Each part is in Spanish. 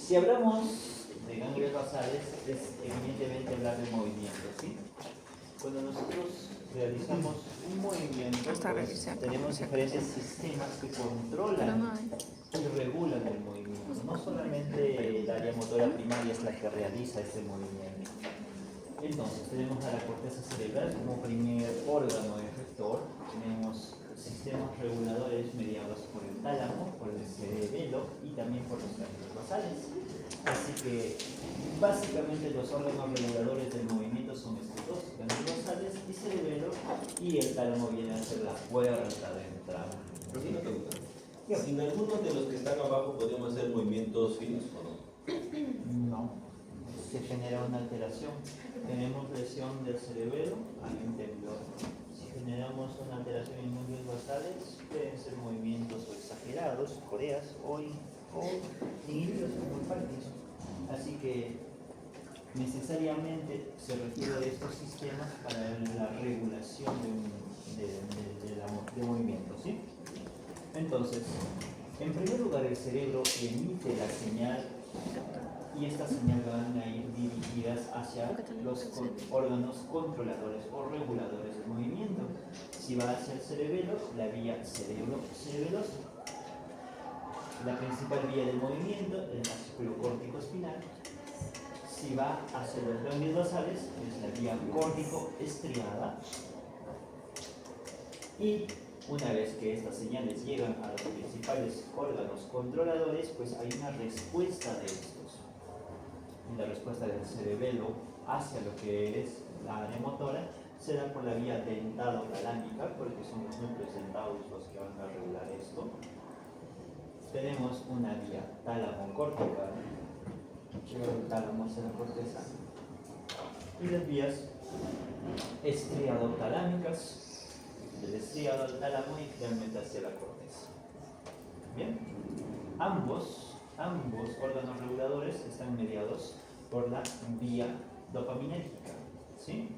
Si hablamos de ganglios basales, es evidentemente hablar de movimiento, ¿sí? Cuando nosotros realizamos un movimiento, pues, tenemos diferentes sistemas que controlan y regulan el movimiento. No solamente el área motora primaria es la que realiza este movimiento. Entonces, tenemos a la corteza cerebral como primer órgano efector. Tenemos sistemas reguladores mediados por el tálamo, por el cerebelo y también por los ganglios basales. Así que, básicamente, los órganos reguladores del movimiento son estos dos, ganglios basales y cerebelo, y el tálamo viene a ser la puerta de entrada. ¿Sí? Una pregunta. ¿Sin algunos de los que están abajo podemos hacer movimientos finos o no? No, se genera una alteración. Tenemos lesión del cerebelo, hay un temblor. Si generamos una alteración en ganglios basales, pueden ser movimientos o exagerados, coreas o inhibidos como el Parkinson. Así que necesariamente se requiere de estos sistemas para la regulación de movimientos, ¿sí? Entonces, en primer lugar, el cerebro emite la señal y estas señales van a ir dirigidas hacia los órganos controladores o reguladores del movimiento. Si va hacia el cerebelo, la vía cerebro-cerebelosa. La principal vía del movimiento es el fascículo córtico-espinal. Si va hacia los ganglios basales, es la vía córtico-estriada. Y una vez que estas señales llegan a los principales órganos controladores, pues hay una respuesta de estos. Y la respuesta del cerebelo hacia lo que es la área motora se da por la vía dentado-talámica, porque son los núcleos dentados los que van a regular esto. Tenemos una vía tálamo-cortical, llega el tálamo hacia la corteza, y las vías estriado-talámicas, del estriado al tálamo y finalmente hacia la corteza. Bien, ambos órganos reguladores están mediados por la vía dopaminérgica, ¿sí?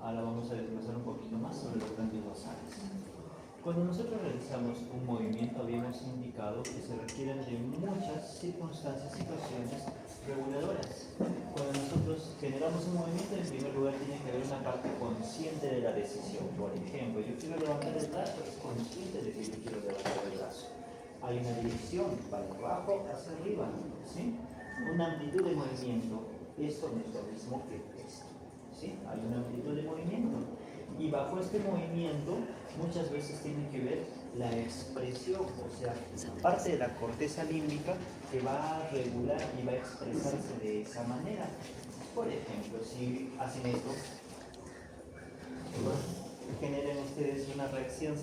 Ahora vamos a desglosar un poquito más sobre los ganglios basales. Cuando nosotros realizamos un movimiento, habíamos indicado que se requieren de muchas circunstancias, situaciones reguladoras. Cuando nosotros generamos un movimiento, en primer lugar tiene que haber una parte consciente de la decisión. Por ejemplo, yo quiero levantar el brazo, es consciente de que yo quiero levantar el brazo. Hay una dirección, para abajo, hacia arriba, ¿sí? Una amplitud de movimiento. Esto no es lo mismo que esto, ¿sí? Hay una amplitud de movimiento. Y bajo este movimiento, muchas veces tiene que ver la expresión, o sea, parte de la corteza límbica que va a regular y va a expresarse de esa manera. Por ejemplo, si hacen esto, generan ustedes una reacción,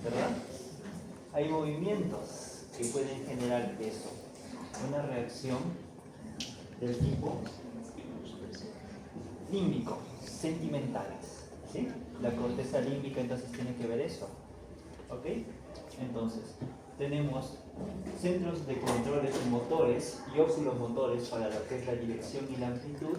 ¿verdad? Hay movimientos que pueden generar eso, una reacción del tipo límbico, sentimentales, ¿sí? La corteza límbica entonces tiene que ver eso, ¿ok? Entonces, tenemos centros de controles motores y oculomotores para lo que es la dirección y la amplitud,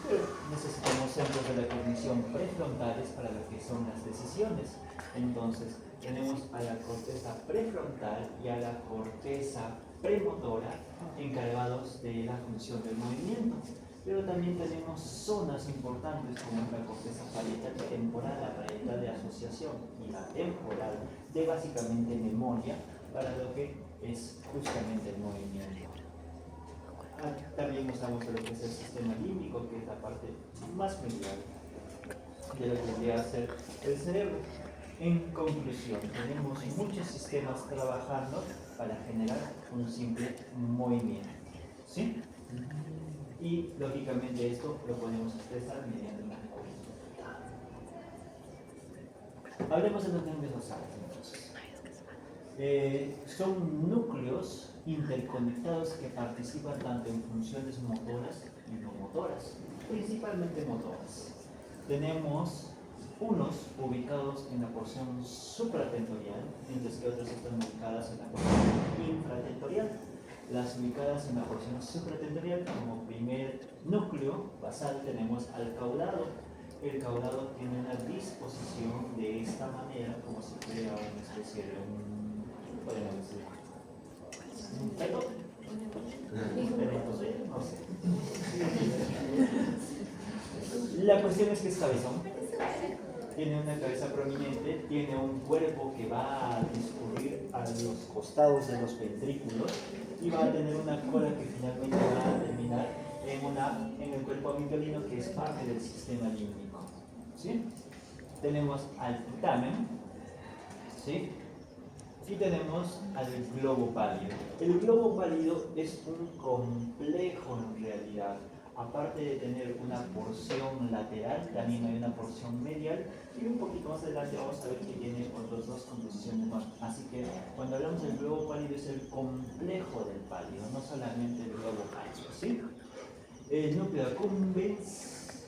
pero necesitamos centros de la cognición prefrontales para lo que son las decisiones. Entonces, tenemos a la corteza prefrontal y a la corteza premotora encargados de la función del movimiento. Pero también tenemos zonas importantes como la corteza parietal temporal, la parietal de asociación y la temporal de básicamente memoria para lo que es justamente el movimiento. También usamos lo que es el sistema límbico, que es la parte más medial de lo que vendría a ser el cerebro. En conclusión, tenemos muchos sistemas trabajando para generar un simple movimiento, ¿sí? Y lógicamente esto lo podemos expresar mediante una cuenta. Hablemos de los ganglios basales entonces. Son núcleos interconectados que participan tanto en funciones motoras y no motoras, principalmente motoras. Tenemos unos ubicados en la porción supratentorial, mientras que otros están ubicadas en la porción infratentorial. Las ubicadas en la porción supratentorial, como primer núcleo basal, tenemos al caudado. El caudado tiene una disposición de esta manera, como si fuera una especie de un, ¿qué podemos decir? Un pelo. La cuestión es que es cabezón. Tiene una cabeza prominente, tiene un cuerpo que va a discurrir a los costados de los ventrículos y va a tener una cola que finalmente va a terminar en el cuerpo amitrolino, que es parte del sistema límbico. ¿Sí? Tenemos al putamen, ¿sí? Y tenemos al globo pálido. El globo pálido es un complejo en realidad. Aparte de tener una porción lateral, también hay una porción medial, y un poquito más adelante vamos a ver que tiene otras dos composiciones más. Así que cuando hablamos del globo pálido es el complejo del pálido, no solamente el globo pálido, ¿sí? El núcleo accumbens,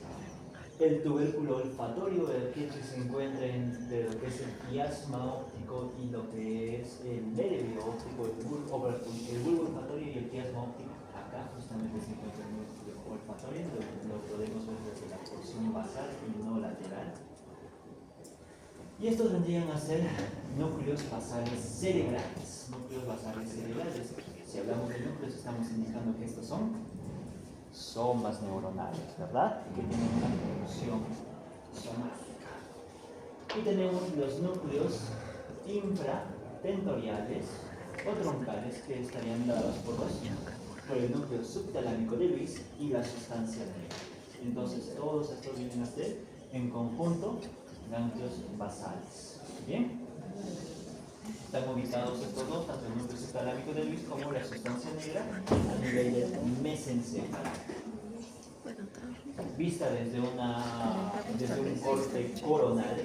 el tubérculo olfatorio, que se encuentra entre lo que es el quiasma óptico y lo que es el nervio óptico, el bulbo olfatorio y el quiasma óptico. Acá justamente se encuentra el núcleo olfatorio, lo podemos ver desde la porción basal y no lateral. Y estos vendrían a ser núcleos basales cerebrales. Núcleos basales cerebrales. Si hablamos de núcleos, estamos indicando que estos son somas neuronales, ¿verdad? Que tienen una función somática. Y tenemos los núcleos infratentoriales o troncales, que estarían dados por el núcleo subtalámico de Luis y la sustancia negra. Entonces, todos estos vienen a ser, en conjunto, ganglios basales. ¿Bien? Están ubicados estos dos, tanto el núcleo subtalámico de Luis como la sustancia negra, a nivel del mesencéfalo. Vista desde un corte coronal,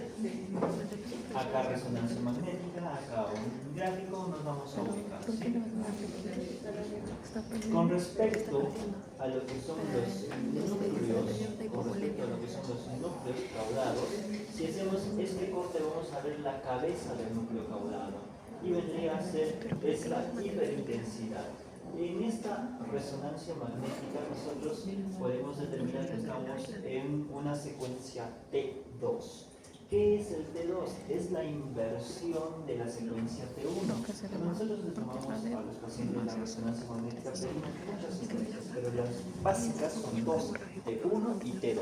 acá resonancia magnética, acá un gráfico, nos vamos a ubicar, ¿sí? Con respecto a lo que son los núcleos caulados, si hacemos este corte vamos a ver la cabeza del núcleo caudado y vendría a ser esta hiperintensidad. En esta resonancia magnética nosotros podemos determinar que estamos en una secuencia T2. ¿Qué es el T2? Es la inversión de la secuencia T1. Cuando nosotros le tomamos a los pacientes la resonancia magnética, tenemos muchas secuencias, pero las básicas son dos, T1 y T2.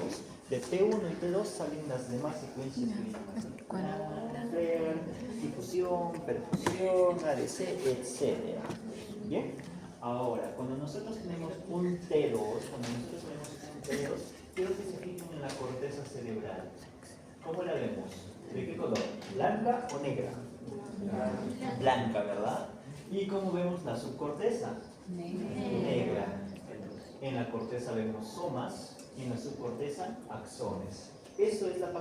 De T1 y T2 salen las demás secuencias que difusión, perfusión, ADC, etc. ¿Bien? Ahora, cuando nosotros tenemos un T2, quiero que se fijen en la corteza cerebral. ¿Cómo la vemos? ¿De qué color? ¿Blanca o negra? Blanca, ¿verdad? ¿Y cómo vemos la subcorteza? Negra. En la corteza vemos somas y en la subcorteza axones. Eso es la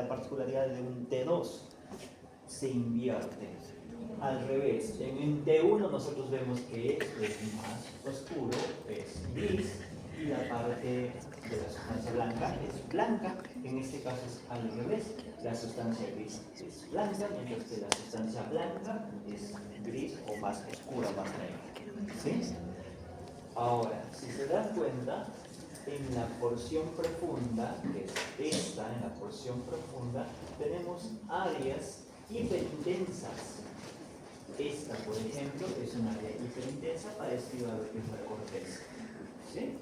particularidad de un T2. Se invierte. Al revés, en un T1 nosotros vemos que esto es más oscuro, es gris, y la parte de la sustancia blanca es blanca. En este caso es al revés, la sustancia gris es blanca, mientras que la sustancia blanca es gris o más oscura, más negra. ¿Sí? Ahora, si se dan cuenta, en la porción profunda, que es esta, en la porción profunda, tenemos áreas hiperintensas. Esta, por ejemplo, es un área hiperintensa parecida a lo que es la corteza. ¿Sí?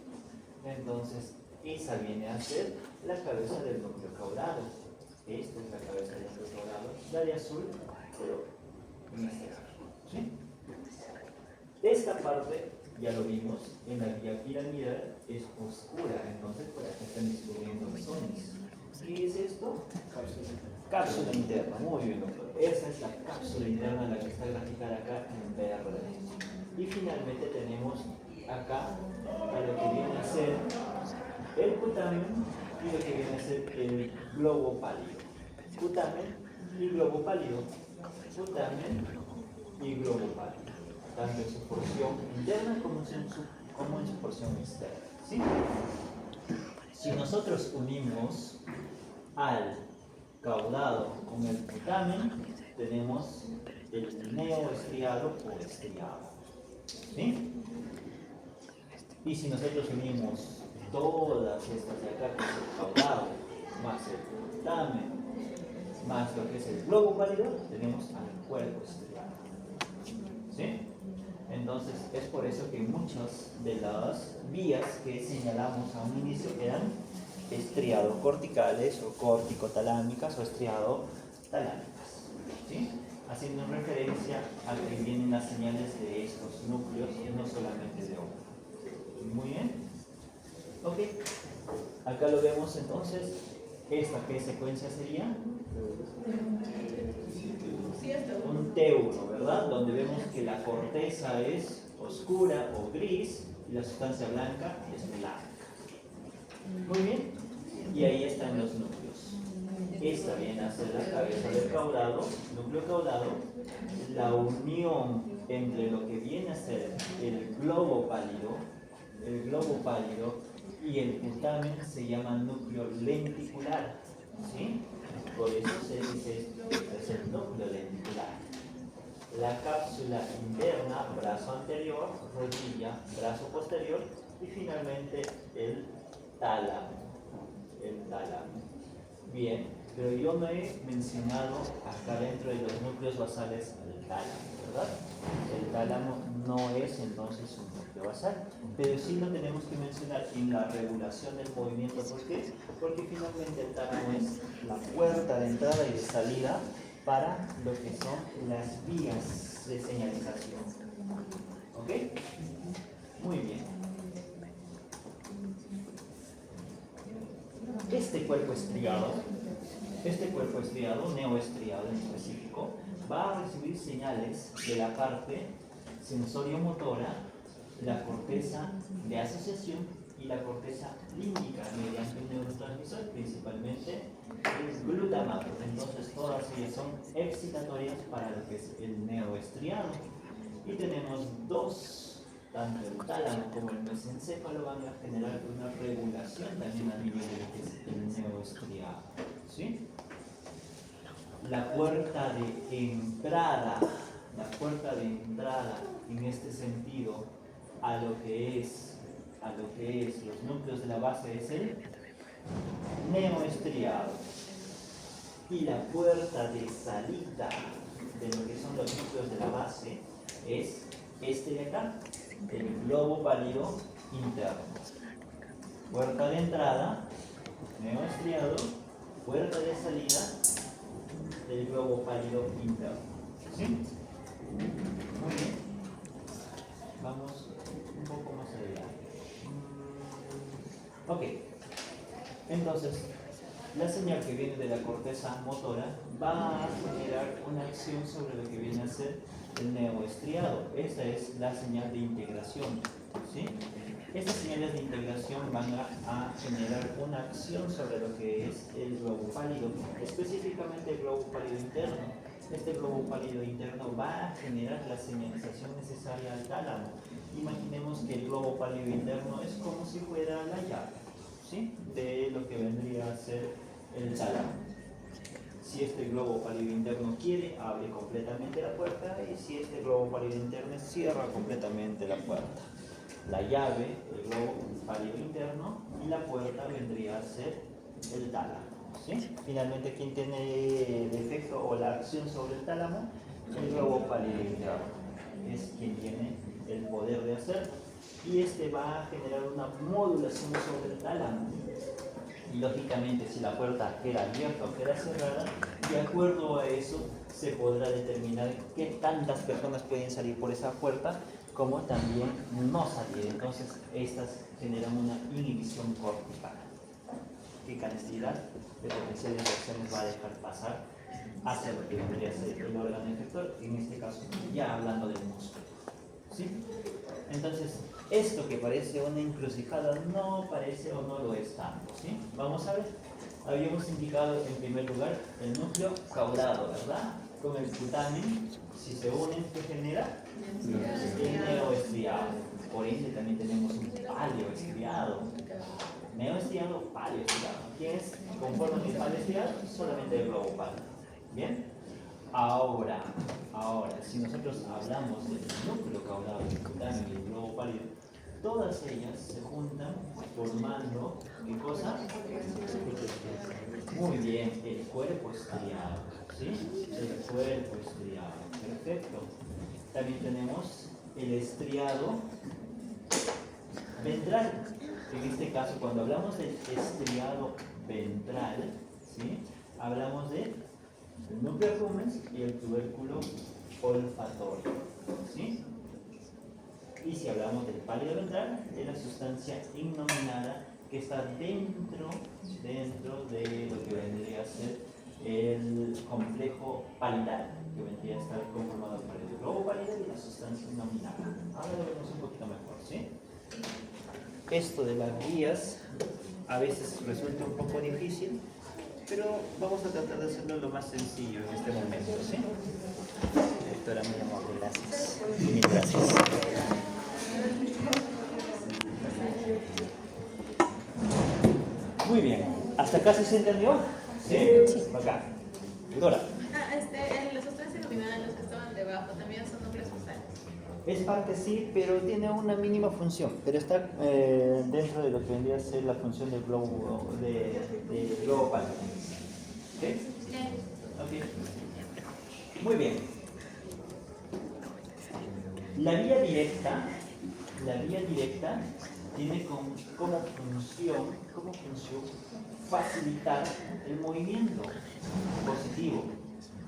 Entonces, esa viene a ser la cabeza del núcleo caudado. Esta es la cabeza del núcleo caudado, la de azul, pero en este caso. ¿Sí? Esta parte, ya lo vimos, en la vía piramidal es oscura, entonces por acá están descubriendo zonas. ¿Qué es esto? Cápsula interna, muy bien, doctor. Esa es la cápsula interna, la que está graficada acá en verde. Y finalmente tenemos acá a lo que viene a ser el putamen y lo que viene a ser el globo pálido. Putamen y globo pálido. Putamen y globo pálido. Tanto en su porción interna como en su porción externa. ¿Sí? Si nosotros unimos al caudado con el putamen, tenemos el neoestriado o estriado. ¿Sí? Y si nosotros unimos todas estas de acá, que es el caudado, más el putamen, más lo que es el globo pálido, tenemos al cuerpo estriado. ¿Sí? Entonces, es por eso que muchas de las vías que señalamos a un inicio eran estriado corticales o corticotalámicas o estriado talámicas. ¿Sí? Haciendo referencia a que vienen las señales de estos núcleos y no solamente de uno. Muy bien. Ok. Acá lo vemos entonces. ¿Esta qué secuencia sería? Un T1, ¿verdad? Donde vemos que la corteza es oscura o gris y la sustancia blanca es blanca. Muy bien. Y ahí están los núcleos. Esta viene a ser la cabeza del caudado, núcleo caudado, la unión entre lo que viene a ser el globo pálido y el putamen se llama núcleo lenticular, ¿sí? Por eso se dice esto, es el núcleo lenticular. La cápsula interna, brazo anterior, rodilla, brazo posterior y finalmente el tálamo. Bien, pero yo no he mencionado acá dentro de los núcleos basales el tálamo, ¿verdad? El tálamo no es entonces un núcleo basal, pero sí lo tenemos que mencionar en la regulación del movimiento. ¿Por qué? Porque finalmente el tálamo es la puerta de entrada y de salida para lo que son las vías de señalización. ¿Ok? Muy bien. Este cuerpo estriado, neoestriado en específico, va a recibir señales de la parte sensorio-motora, la corteza de asociación y la corteza límbica mediante un neurotransmisor, principalmente el glutamato. Entonces todas ellas son excitatorias para lo que es el neoestriado. Y tenemos dos, tanto el tálamo como el mesencéfalo van a generar una regulación también a nivel de lo que es el neoestriado. ¿Sí? La puerta de entrada en este sentido a lo que es los núcleos de la base es el neoestriado, y la puerta de salida de lo que son los núcleos de la base es este de acá, el globo pálido interno. Puerta de entrada, neoestriado, puerta de salida del globo pálido interno. ¿Sí? Muy bien. Vamos un poco más adelante. Ok. Entonces, la señal que viene de la corteza motora va a generar una acción sobre lo que viene a ser el neoestriado. Esta es la señal de integración. ¿Sí? Estas señales de integración van a generar una acción sobre lo que es el globo pálido, específicamente el globo pálido interno. Este globo pálido interno va a generar la señalización necesaria al tálamo. Imaginemos que el globo pálido interno es como si fuera la llave, ¿sí?, de lo que vendría a ser el tálamo. Si este globo pálido interno quiere, abre completamente la puerta, y si este globo pálido interno cierra completamente la puerta. La llave, el globo pálido interno, y la puerta vendría a ser el tálamo. ¿Sí? Finalmente, ¿quién tiene el efecto o la acción sobre el tálamo? El globo pálido interno. Es quien tiene el poder de hacerlo. Y este va a generar una modulación sobre el tálamo. Y lógicamente, si la puerta queda abierta o queda cerrada, de acuerdo a eso se podrá determinar qué tantas personas pueden salir por esa puerta, como también no salir. Entonces, estas generan una inhibición cortical. ¿Qué cantidad de potenciales de acciones va a dejar pasar hacia lo que vendría a ser el órgano efector? En este caso, ya hablando del músculo. ¿Sí? Entonces, esto que parece una encrucijada no parece o no lo es tanto. ¿Sí? Vamos a ver. Habíamos indicado en primer lugar el núcleo caudado, ¿verdad? Con el putamen, si se unen, ¿qué genera? El neoestriado. Por ende también tenemos un paleoestriado. Neoestriado, paleoestriado. ¿Quién es? Conforme el paleoestriado, solamente el globo pálido. ¿Bien? Ahora, si nosotros hablamos del núcleo caudado, el putamen y el globo pálido, todas ellas se juntan formando, ¿qué cosa? Muy bien, el cuerpo estriado. ¿Sí? El cuerpo estriado. Perfecto. También tenemos el estriado ventral. En este caso, cuando hablamos del estriado ventral, ¿sí? Hablamos del núcleo accumbens y el tubérculo olfatorio, ¿sí? Y si hablamos del pálido ventral, es la sustancia innominada que está dentro de lo que vendría a ser el complejo palidar, que vendría a estar conformado por el globo palidar y la sustancia innominada. Ahora lo vemos un poquito mejor, ¿sí? Esto de las vías a veces resulta un poco difícil, pero vamos a tratar de hacerlo lo más sencillo en este momento, ¿sí? Doctora, muy amable, gracias. Mil gracias. Muy bien. ¿Hasta acá se entendió? Sí. Acá. Dora. Los sustancias iluminadas, los que estaban debajo, también son núcleos focales. Es parte sí, pero tiene una mínima función. Pero está dentro de lo que vendría a ser la función del globo, del globo pálido. ¿Ok? Ok. Muy bien. La vía directa tiene como función facilitar el movimiento positivo,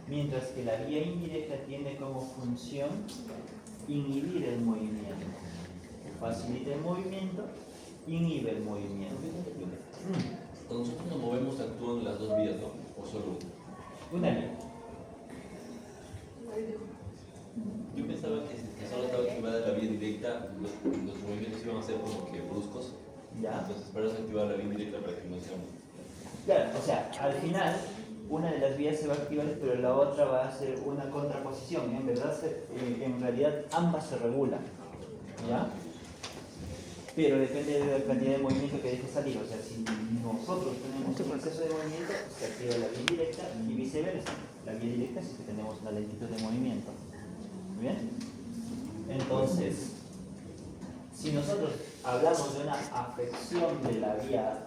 mientras que la vía indirecta tiene como función inhibir el movimiento. Facilita el movimiento, inhibe el movimiento. Cuando nosotros nos movemos, actúan las dos vías, ¿no? ¿O solo una? Una vía. Yo pensaba que solo estaba activada la vía directa, los movimientos iban a ser como que bruscos. ¿Ya? Entonces, para eso activar la vía indirecta para que no sea. Claro, o sea, al final una de las vías se va a activar, pero la otra va a ser una contraposición. En realidad ambas se regulan, ¿ya? Pero depende de la cantidad de movimiento que deje salir. O sea, si nosotros tenemos un exceso de movimiento, se activa la vía indirecta y viceversa. La vía directa si tenemos una lentitud de movimiento. ¿Muy bien? Entonces, si nosotros hablamos de una afección de la vía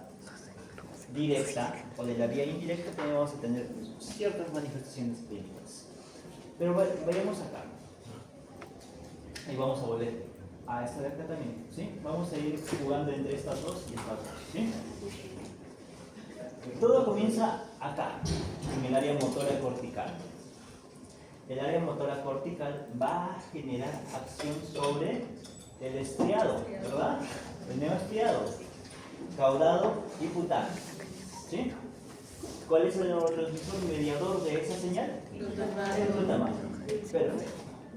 directa o de la vía indirecta, vamos a tener ciertas manifestaciones clínicas. Pero bueno, vayamos acá. Y vamos a volver a esta de acá también, ¿sí? Vamos a ir jugando entre estas dos y estas dos, ¿sí? Todo comienza acá, en el área motora cortical. El área motora cortical va a generar acción sobre el estriado, ¿verdad? El neoestriado, caudado y putano, ¿sí? ¿Cuál es el neurotransmisor mediador de esa señal? El glutamato. Perfecto.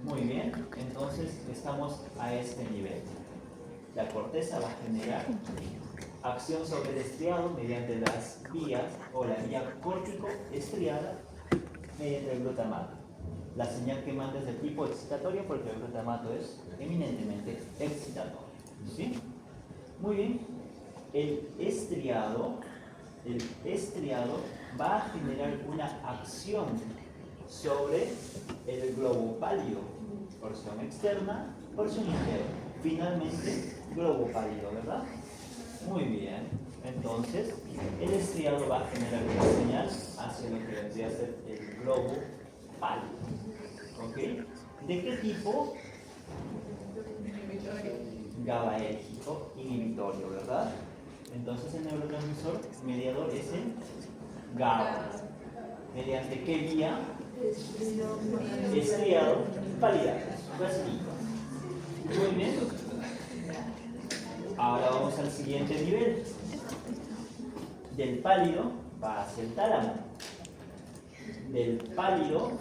Muy bien. Entonces estamos a este nivel. La corteza va a generar acción sobre el estriado mediante las vías o la vía córtico-estriada mediante el glutamato. La señal que manda es de tipo excitatorio porque el glutamato es eminentemente excitatorio, ¿sí? Muy bien. El estriado va a generar una acción sobre el globo pálido, porción externa, porción interna. Finalmente, globo pálido, ¿verdad? Muy bien. Entonces, el estriado va a generar una señal hacia lo que vendría a ser el globo pálido. ¿Ok? ¿De qué tipo? GABAérgico inhibitorio, ¿verdad? Entonces el neurotransmisor mediador es el GABA. ¿Mediante qué vía? Estriado, palidad. Muy bien. Ahora vamos al siguiente nivel. Del pálido va hacia el tálamo. Del pálido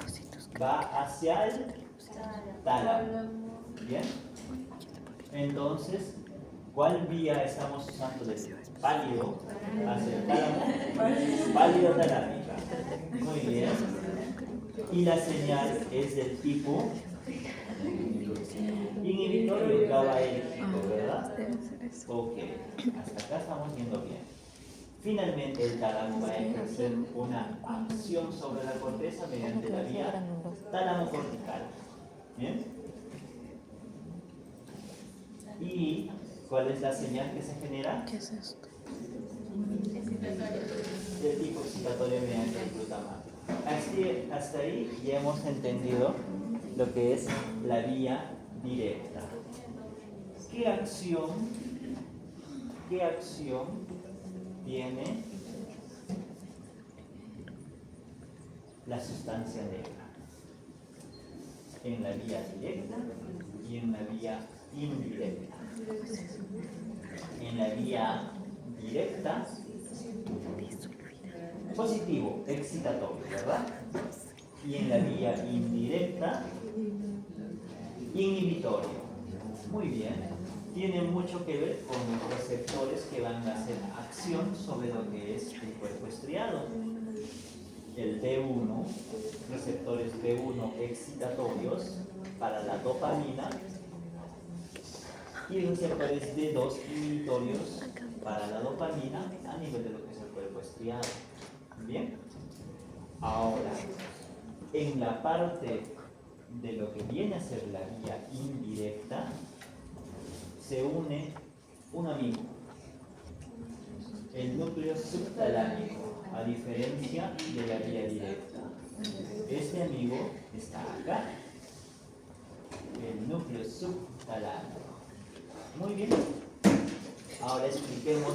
va hacia el tálamo. ¿Bien? Entonces, ¿cuál vía estamos usando del pálido hacia el tálamo? Pálido talámica. Muy bien. Y la señal es del tipo inhibitorio GABAérgico, ¿verdad? Ok. Hasta acá estamos viendo bien. Finalmente, el tálamo va a ejercer una acción sobre la corteza mediante la vía tálamo cortical. ¿Bien? ¿Y cuál es la señal que se genera? ¿Qué es esto? Del tipo excitatorio mediante el glutamato. Hasta ahí ya hemos entendido lo que es la vía directa. ¿Qué ¿qué acción tiene la sustancia negra? En la vía directa y en la vía indirecta. En la vía directa, positivo, excitatorio, ¿verdad? Y en la vía indirecta, inhibitorio. Muy bien. Tiene mucho que ver con los receptores que van a hacer acción sobre lo que es el cuerpo estriado. El D1, receptores D1 excitatorios para la dopamina y receptores D2 inhibitorios para la dopamina a nivel de lo que es el cuerpo estriado. Bien. Ahora, en la parte de lo que viene a ser la vía indirecta, se une un amigo, el núcleo subtalámico, a diferencia de la vía directa. Este amigo está acá, el núcleo subtalámico. Muy bien. Ahora expliquemos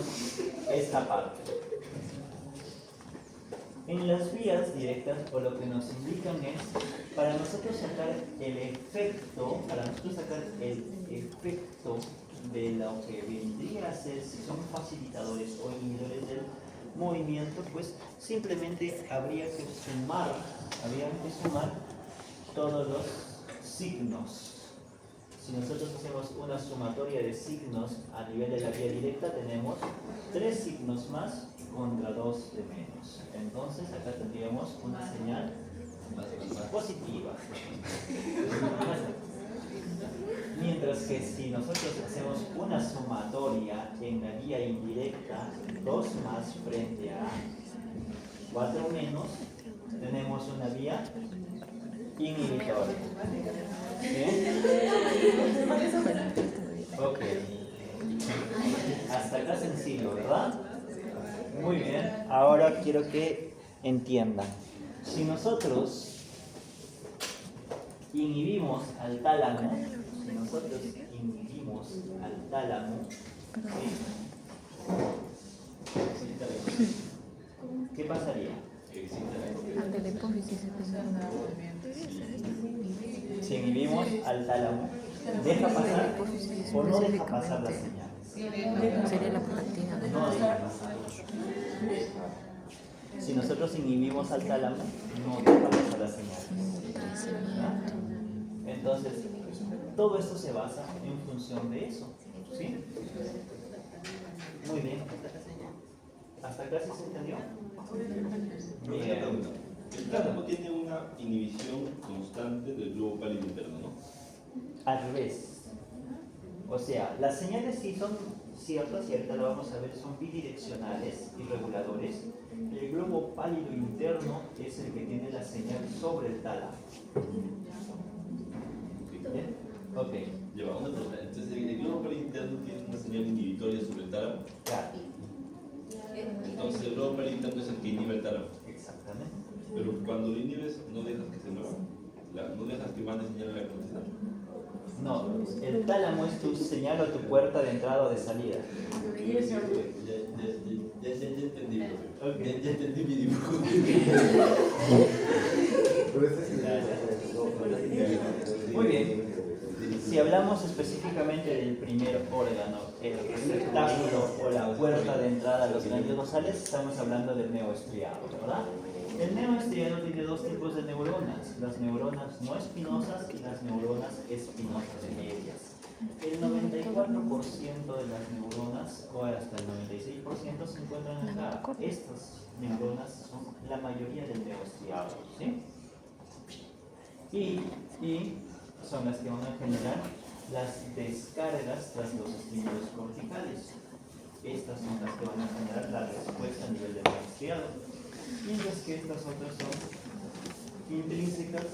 esta parte. En las vías directas, o lo que nos indican es, para nosotros sacar el efecto, de lo que vendría a ser, si son facilitadores o inhibidores del movimiento, pues simplemente habría que sumar todos los signos. Si nosotros hacemos una sumatoria de signos a nivel de la vía directa, tenemos 3 signos más contra 2 de menos. Entonces acá tendríamos una señal positiva. Mientras que si nosotros hacemos una sumatoria en la vía indirecta, 2 más frente a 4 menos, tenemos una vía inhibitoria. ¿Bien? Ok. Hasta acá sencillo, ¿verdad? Muy bien. Ahora quiero que entiendan. Si nosotros inhibimos al tálamo, ¿qué pasaría? Si inhibimos al tálamo, ¿deja pasar o no deja pasar la señal? Sería la proactina. No deja pasar. Si nosotros inhibimos al tálamo, no deja pasar la señal. ¿No? Entonces, todo esto se basa en función de eso. ¿Sí? Muy bien. ¿Hasta acá sí se entendió? Bien. El tálamo tiene una inhibición constante del globo pálido interno, ¿no? Al revés. O sea, las señales sí son ciertas y ahorita lo vamos a ver, son bidireccionales y reguladores. El globo pálido interno es el que tiene la señal sobre el tálamo. ¿Bien? Ok. Lleva una pregunta. Entonces, el globo pálido interno tiene una señal inhibitoria sobre el tálamo. Claro. Entonces, el globo pálido interno es el que inhibe el tálamo. Exactamente. Pero cuando lo inhibes, no dejas que se mueva. No dejas que mande señal a la corteza. No, el tálamo es tu señal o tu puerta de entrada o de salida. Ya entendí, profe. Ok. Ya entendí mi dibujo. Muy bien. Si hablamos específicamente del primer órgano, el receptáculo o la puerta de entrada a los ganglios basales, estamos hablando del neoestriado, ¿verdad? El neoestriado tiene 2 tipos de neuronas, las neuronas no espinosas y las neuronas espinosas medias. El 94% de las neuronas, o hasta el 96%, se encuentran acá. Estas neuronas son la mayoría del neoestriado, ¿sí? Y son las que van a generar las descargas tras los estímulos corticales. Estas son las que van a generar la respuesta a nivel del neoestriado. Mientras que estas otras son intrínsecas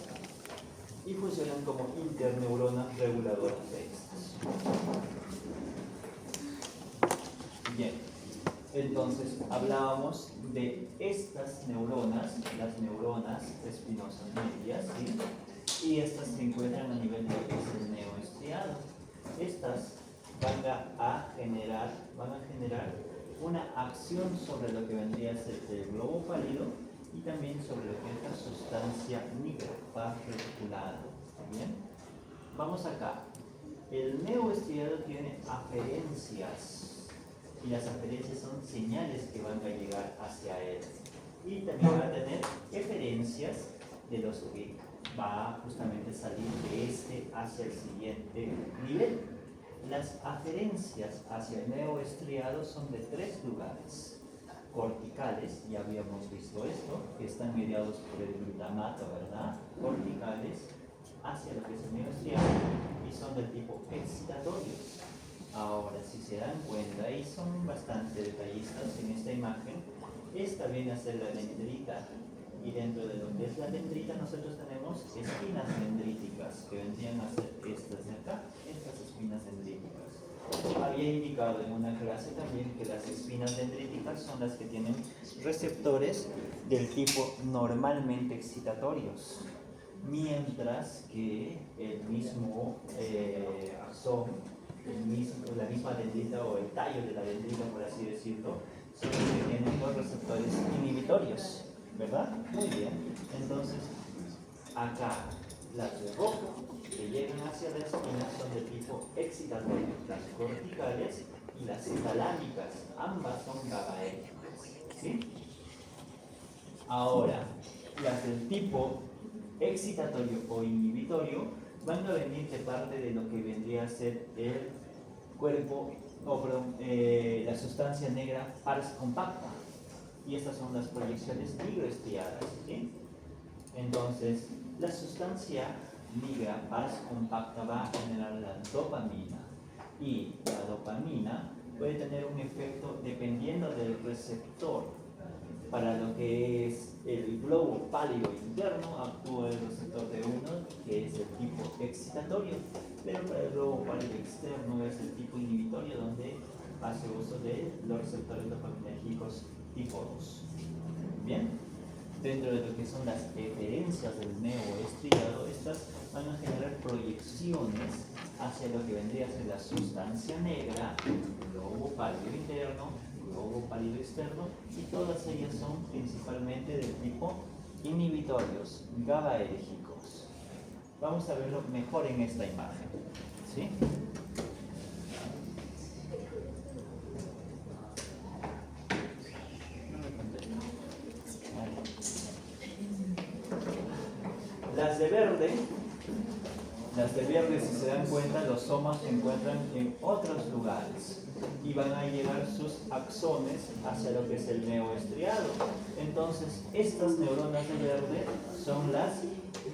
y funcionan como interneuronas reguladoras de estas. Bien, entonces hablábamos de estas neuronas, las neuronas espinosas medias, ¿sí? Y estas se encuentran a nivel de lo que es el neoestriado. Estas van a generar una acción sobre lo que vendría a ser el globo pálido y también sobre lo que es la sustancia negra, va reticulado. ¿Bien? Vamos acá. El neoestriado tiene aferencias y las aferencias son señales que van a llegar hacia él. Y también va a tener eferencias de los que va justamente a salir de este hacia el siguiente nivel. Las aferencias hacia el neoestriado son de 3 lugares. Corticales, ya habíamos visto esto, que están mediados por el glutamato, ¿verdad? Corticales hacia lo que es el neoestriado y son del tipo excitatorios. Ahora, si se dan cuenta, y son bastante detallistas en esta imagen, esta viene a ser la dendrita. Y dentro de lo que es la dendrita nosotros tenemos espinas dendríticas que vendrían a ser estas de acá, estas espinas dendríticas. Había indicado en una clase también que las espinas dendríticas son las que tienen receptores del tipo normalmente excitatorios, mientras que el mismo axón, la misma dendrita o el tallo de la dendrita, por así decirlo, son los que tienen los receptores inhibitorios. ¿Verdad? Muy bien. Entonces, acá, las de rojo que llegan hacia la espina son de tipo excitatorio, las corticales y las talámicas, ambas son GABAérgicas. ¿Sí? Ahora, las del tipo excitatorio o inhibitorio van a venir de parte de lo que vendría a ser el cuerpo, o perdón, la sustancia negra pars compacta. Y estas son las proyecciones nigroestriadas, ¿sí? Entonces, la sustancia negra pars compacta va a generar la dopamina. Y la dopamina puede tener un efecto dependiendo del receptor. Para lo que es el globo pálido interno, actúa el receptor de uno, que es el tipo excitatorio, pero para el globo pálido externo es el tipo inhibitorio, donde hace uso de los receptores dopaminérgicos tipo 2. Bien, dentro de lo que son las eferencias del neoestriado, estas van a generar proyecciones hacia lo que vendría a ser la sustancia negra, globo pálido interno, globo pálido externo, y todas ellas son principalmente del tipo inhibitorios, GABAérgicos. Vamos a verlo mejor en esta imagen. ¿Sí? Las de verde, si se dan cuenta, los somas se encuentran en otros lugares y van a llevar sus axones hacia lo que es el neoestriado. Entonces, estas neuronas de verde son las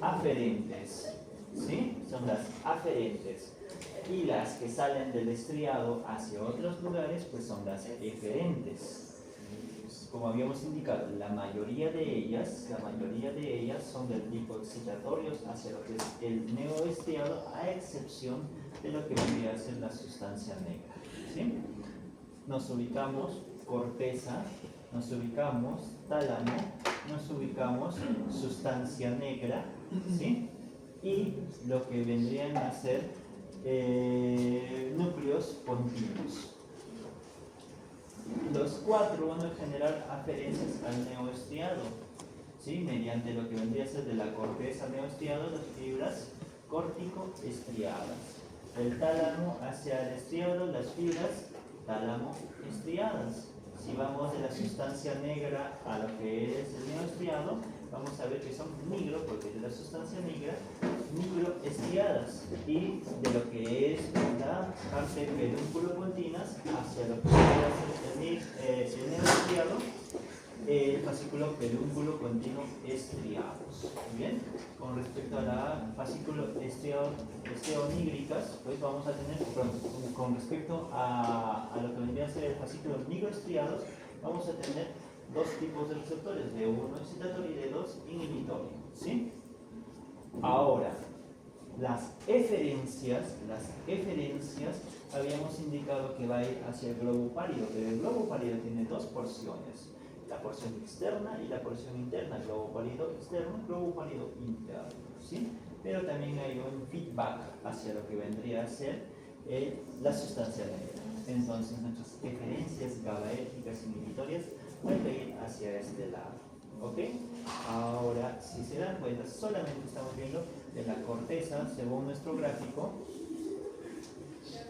aferentes, ¿sí? Son las aferentes. Y las que salen del estriado hacia otros lugares, pues son las eferentes. Como habíamos indicado, la mayoría de ellas son del tipo excitatorios hacia lo que es el neoestriado, a excepción de lo que vendría a ser la sustancia negra. ¿Sí? Nos ubicamos corteza, nos ubicamos tálamo, nos ubicamos sustancia negra, ¿sí? Y lo que vendrían a ser núcleos continuos. Los 4 van a generar aferencias al neoestriado, ¿sí? Mediante lo que vendría a ser de la corteza neoestriado, las fibras córtico-estriadas. El tálamo hacia el estriado, las fibras tálamo-estriadas. Si vamos de la sustancia negra a lo que es el neoestriado, vamos a ver que son nigro, porque es de la sustancia negra, nigroestriadas. Y de lo que es la parte pedúnculo-pontinas hacia lo que es el neoestriado, el fascículo pedúnculo continuo estriados. Bien, con respecto a la fascículo esteonígricas, pues vamos a tener, con respecto a lo que vendría a ser el fascículo nigroestriados, vamos a tener dos tipos de receptores, de uno excitatorio y de dos inhibitorio. ¿Sí? Ahora, las eferencias habíamos indicado que va a ir hacia el globo pálido, pero el globo pálido tiene dos porciones, la porción externa y la porción interna, globo pálido externo, globo pálido interno, ¿sí? Pero también hay un feedback hacia lo que vendría a ser la sustancia negra. Entonces nuestras eferencias GABAérgicas inhibitorias van a ir hacia este lado. ¿Ok? Ahora, si se dan cuenta, solamente estamos viendo de la corteza, según nuestro gráfico,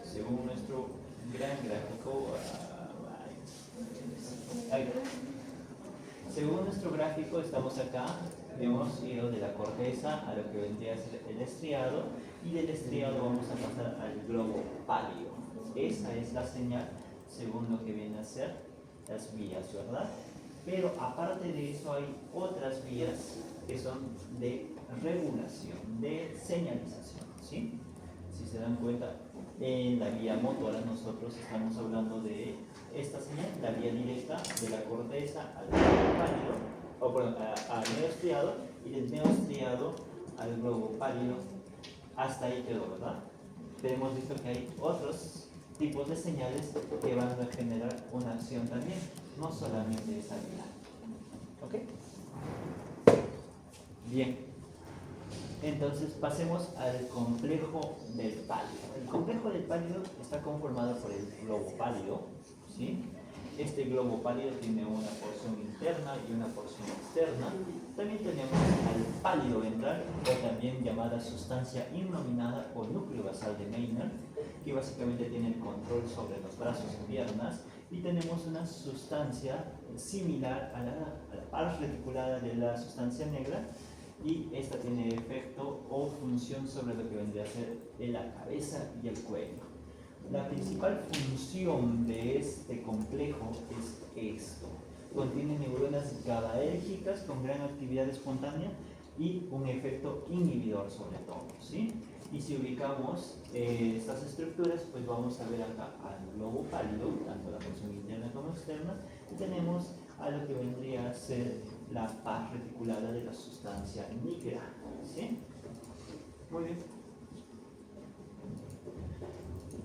según nuestro gran gráfico, según nuestro gráfico estamos acá, hemos ido de la corteza a lo que vendría a ser el estriado, y del estriado vamos a pasar al globo pálido. Esa es la señal según lo que viene a ser las vías, ¿verdad? Pero aparte de eso hay otras vías que son de regulación, de señalización, ¿sí? Si se dan cuenta, en la vía motora nosotros estamos hablando de esta señal, la vía directa de la corteza al globo pálido, o perdón, al neostriado, y del neostriado al globo pálido. Hasta ahí quedó, ¿verdad? Pero hemos visto que hay otros tipos de señales que van a generar una acción también, no solamente esa vía. ¿Ok? Bien. Entonces pasemos al complejo del pálido. El complejo del pálido está conformado por el globo pálido, ¿sí? Este globo pálido tiene una porción interna y una porción externa. También tenemos al pálido ventral, o también llamada sustancia innominada o núcleo basal de Meynert, que básicamente tiene el control sobre los brazos y piernas. Y tenemos una sustancia similar a la par reticulada de la sustancia negra, y esta tiene efecto o función sobre lo que vendría a ser la cabeza y el cuello. La principal función de este complejo es esto. Contiene neuronas GABAérgicas con gran actividad espontánea y un efecto inhibidor sobre todo, ¿sí? Y si ubicamos estas estructuras, pues vamos a ver acá al globo pálido, tanto la porción interna como externa, y tenemos a lo que vendría a ser la paz reticulada de la sustancia níquea, ¿sí? Muy bien.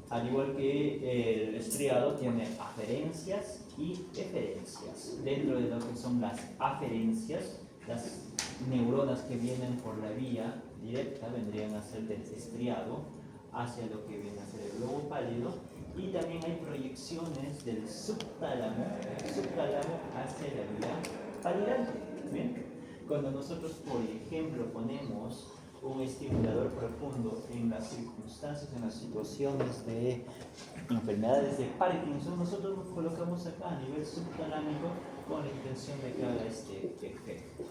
Al igual que el estriado tiene aferencias y eferencias. Dentro de lo que son las aferencias, las neuronas que vienen por la vía directa vendrían a ser del estriado hacia lo que viene a ser el globo pálido, y también hay proyecciones del subtálamo hacia la vía palidante. ¿Bien? Cuando nosotros, por ejemplo, ponemos un estimulador profundo en las circunstancias, en las situaciones de enfermedades de Parkinson, nosotros lo colocamos acá a nivel subtalámico con la intención de que haga este efecto.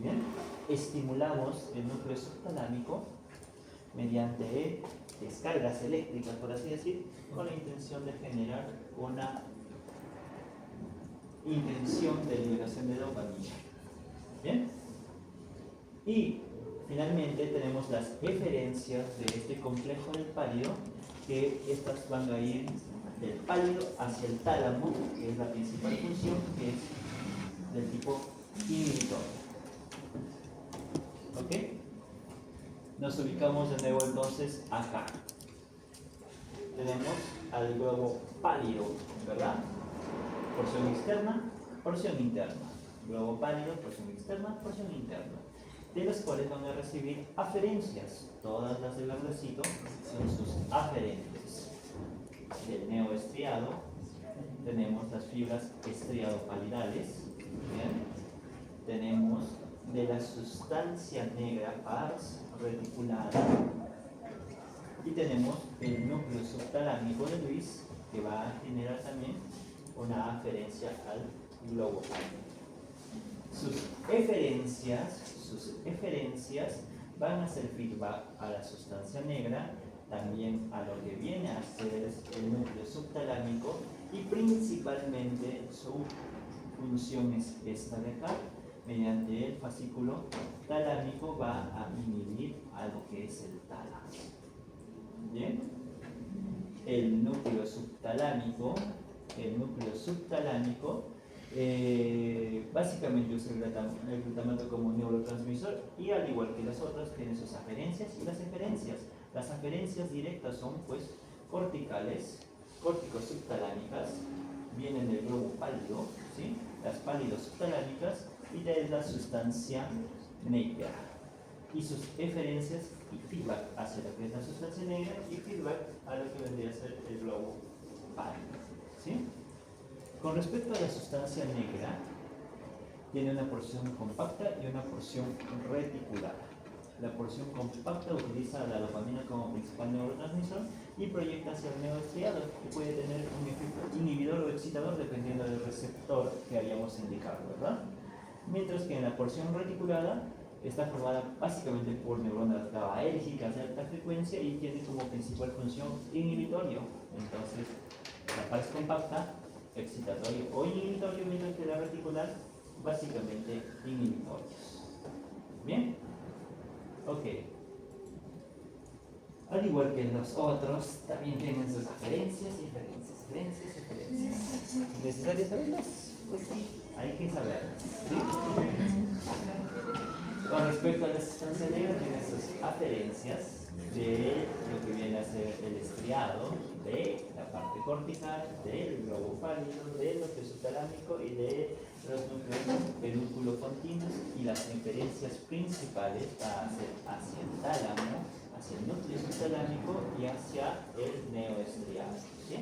Bien, estimulamos el núcleo subtalámico mediante descargas eléctricas, por así decir, con la intención de generar una intención de liberación de dopamina. Bien, y finalmente tenemos las eferencias de este complejo del pálido, que estas van a ir del pálido hacia el tálamo, que es la principal función, que es del tipo inhibitorio. ¿Ok? Nos ubicamos de nuevo entonces acá. Tenemos al globo pálido, ¿verdad? Porción externa, porción interna. Globo pálido, porción externa, porción interna. De las cuales van a recibir aferencias. Todas las del verdecito son sus aferentes. Del neoestriado tenemos las fibras estriado-palidales. ¿Bien? Tenemos de la sustancia negra pars reticulada, y tenemos el núcleo subtalámico de Luis, que va a generar también una aferencia al globo pálido. Sus eferencias van a hacer feedback a la sustancia negra, también a lo que viene a ser el núcleo subtalámico, y principalmente su función es esta de acá. Mediante el fascículo talámico va a inhibir a lo que es el tálamo. Bien, el núcleo subtalámico básicamente usa el glutamato como neurotransmisor, y al igual que las otras tiene sus aferencias y las eferencias. Las aferencias directas son pues corticales, córtico-subtalámicas, vienen del globo pálido, ¿sí? Las pálido-subtalámicas y de la sustancia negra. Y sus eferencias y feedback hacia lo que es la sustancia negra y feedback a lo que vendría a ser el globo pálido. ¿Sí? Con respecto a la sustancia negra, tiene una porción compacta y una porción reticulada. La porción compacta utiliza la dopamina como principal neurotransmisor y proyecta hacia el neoestriado, que puede tener un efecto inhibidor o excitador dependiendo del receptor que hayamos indicado, ¿verdad? Mientras que en la porción reticulada está formada básicamente por neuronas GABAérgicas de alta frecuencia y tiene como principal función inhibitorio. Entonces, la parte compacta, excitatorio o inhibitorio, mientras que la reticular, básicamente inhibitorios. ¿Bien? Ok. Al igual que los otros, también tienen sus referencias. ¿Necesarias saberlas? Pues sí, hay que saberlas. ¿Sí? Con respecto a la sustancia negra, tiene sus aferencias de lo que viene a ser el estriado, de la parte cortical, del globo pálido, del núcleo subtalámico y de los núcleos pedúnculo-continuos, y las inferencias principales van a ser hacia el tálamo, hacia el núcleo subtalámico y hacia el neoestriado. ¿Sí?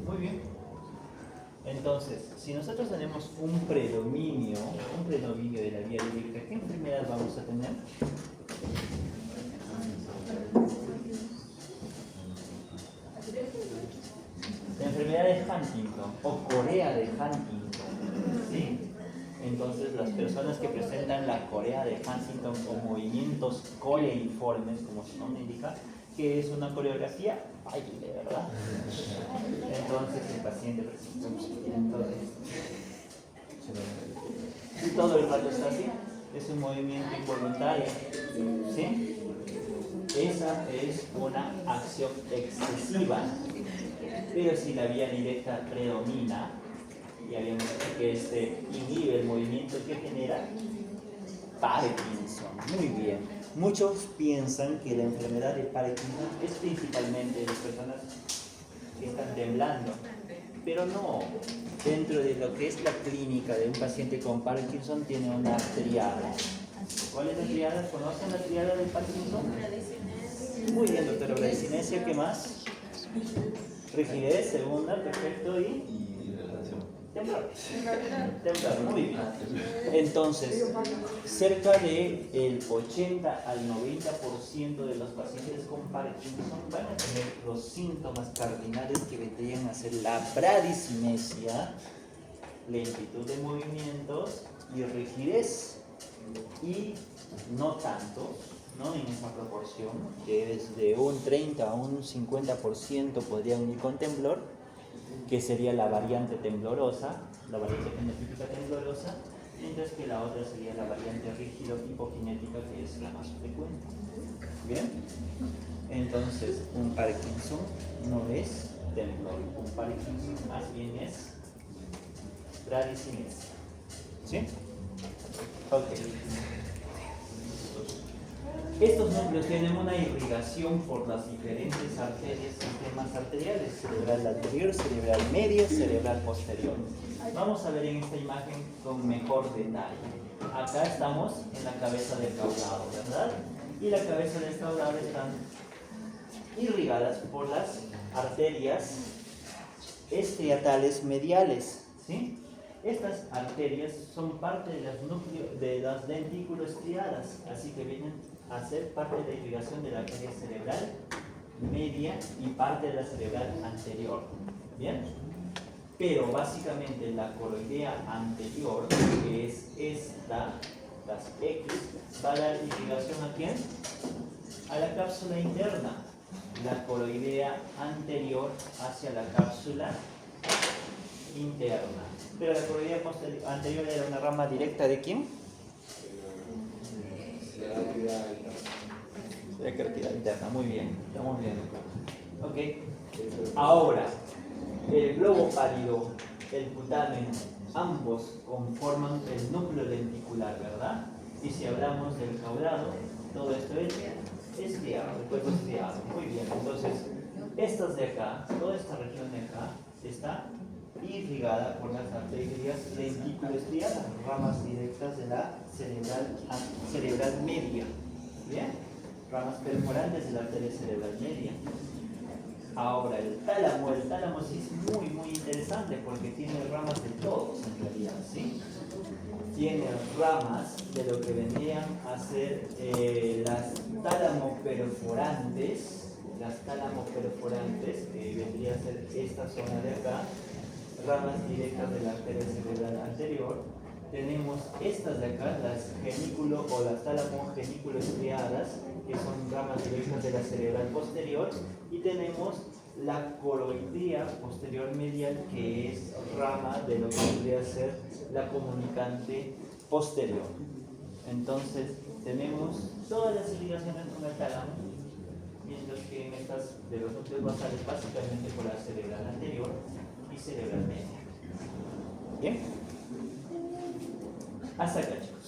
Muy bien. Entonces, si nosotros tenemos un predominio de la vía lírica, ¿qué enfermedad vamos a tener? La enfermedad de Huntington o Corea de Huntington, ¿sí? Entonces, las personas que presentan la Corea de Huntington con movimientos coleiformes, como su nombre indica, que es una coreografía baile, ¿verdad? Entonces, el paciente presenta un movimiento y todo el rato está así, es un movimiento involuntario, ¿sí? Esa es una acción excesiva. Pero si la vía directa predomina, y habíamos dicho que inhibe el movimiento que genera Parkinson. Muy bien. Muchos piensan que la enfermedad de Parkinson es principalmente de las personas que están temblando, pero no. Dentro de lo que es la clínica de un paciente con Parkinson tiene una triada. ¿Cuál es la triada? ¿Conocen la triada del Parkinson? Muy bien, doctora. Bradicinesia, ¿qué más? Rigidez, segunda, perfecto, y temblor. Temblor, muy bien. Entonces, cerca del 80 al 90% de los pacientes con Parkinson van a tener los síntomas cardinales que vendrían a ser la bradicinesia, lentitud de movimientos y rigidez, y no tanto, ¿no? En esa proporción, que desde un 30 a un 50% podrían ir con temblor, que sería la variante temblorosa, la variante fenotípica temblorosa, mientras que la otra sería la variante rígido-hipokinética, que es la más frecuente. ¿Bien? Entonces, un Parkinson no es temblor, un Parkinson más bien es bradicinesia. ¿Sí? Ok. Estos núcleos tienen una irrigación por las diferentes arterias y sistemas arteriales: cerebral anterior, cerebral media, cerebral posterior. Vamos a ver en esta imagen con mejor detalle. Acá estamos en la cabeza del caudado, ¿verdad? Y la cabeza del caudado están irrigadas por las arterias estriatales mediales, ¿sí? Estas arterias son parte de las dentículos estriadas, así que vienen a ser parte de la irrigación de la arteria cerebral media y parte de la cerebral anterior. ¿Bien? Pero básicamente la coroidea anterior, que es esta, las X, va a dar irrigación ¿a quién? A la cápsula interna. La coroidea anterior hacia la cápsula interna. Pero la coroidea anterior era una rama directa ¿de quién? De cartilagina interna. Muy bien, estamos viendo. Ok. Ahora, el globo pálido, el putamen, ambos conforman el núcleo lenticular, ¿verdad? Y si hablamos del caudado, todo esto es estriado, el cuerpo estriado. Muy bien, entonces, estas de acá, toda esta región de acá, está irrigada por las arterias lenticuloestriadas, ramas directas de la cerebral media. ¿Bien? Ramas perforantes de la arteria cerebral media. Ahora, el tálamo sí es muy, muy interesante porque tiene ramas de todos en realidad, ¿sí? Tiene ramas de lo que vendrían a ser las tálamo perforantes, que vendría a ser esta zona de acá, ramas directas de la arteria cerebral anterior. Tenemos estas de acá, las genículo o las tálamo genículo-estriadas, que son ramas directas de la cerebral posterior, y tenemos la coroidea posterior medial, que es rama de lo que podría ser la comunicante posterior. Entonces, tenemos todas las irrigaciones con el tálamo, mientras que en estas de los núcleos basales, básicamente por la cerebral anterior y cerebral media. ¿Bien? Hasta acá, chicos.